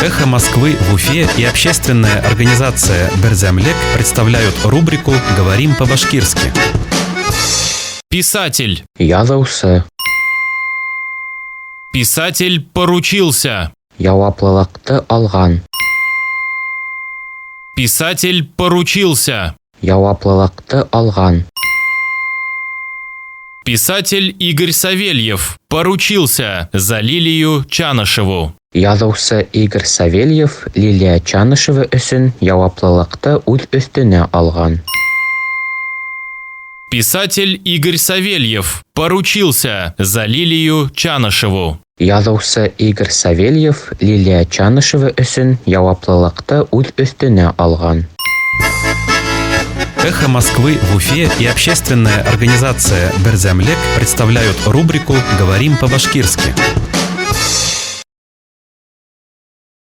«Эхо Москвы» в Уфе и общественная организация «Берзямлек» представляют рубрику «Говорим по-башкирски». Писатель. Язаусы. Писатель поручился. Яуаплылыкты алган. Писатель поручился. Яуаплылыкты алган. Писатель Игорь Савельев поручился за Лилию Чанышеву. Язаусы Игорь Савельев Лилия Чанышева өсөн яуаплылыкты үз өстенә алган. Писатель Игорь Савельев поручился за Лилию Чанышеву. Язаусы Игорь Савельев Лилия Чанышева өсөн яуаплылыкты үз өстенә алган. «Эхо Москвы» в Уфе и общественная организация «Берзямлек» представляют рубрику «Говорим по-башкирски».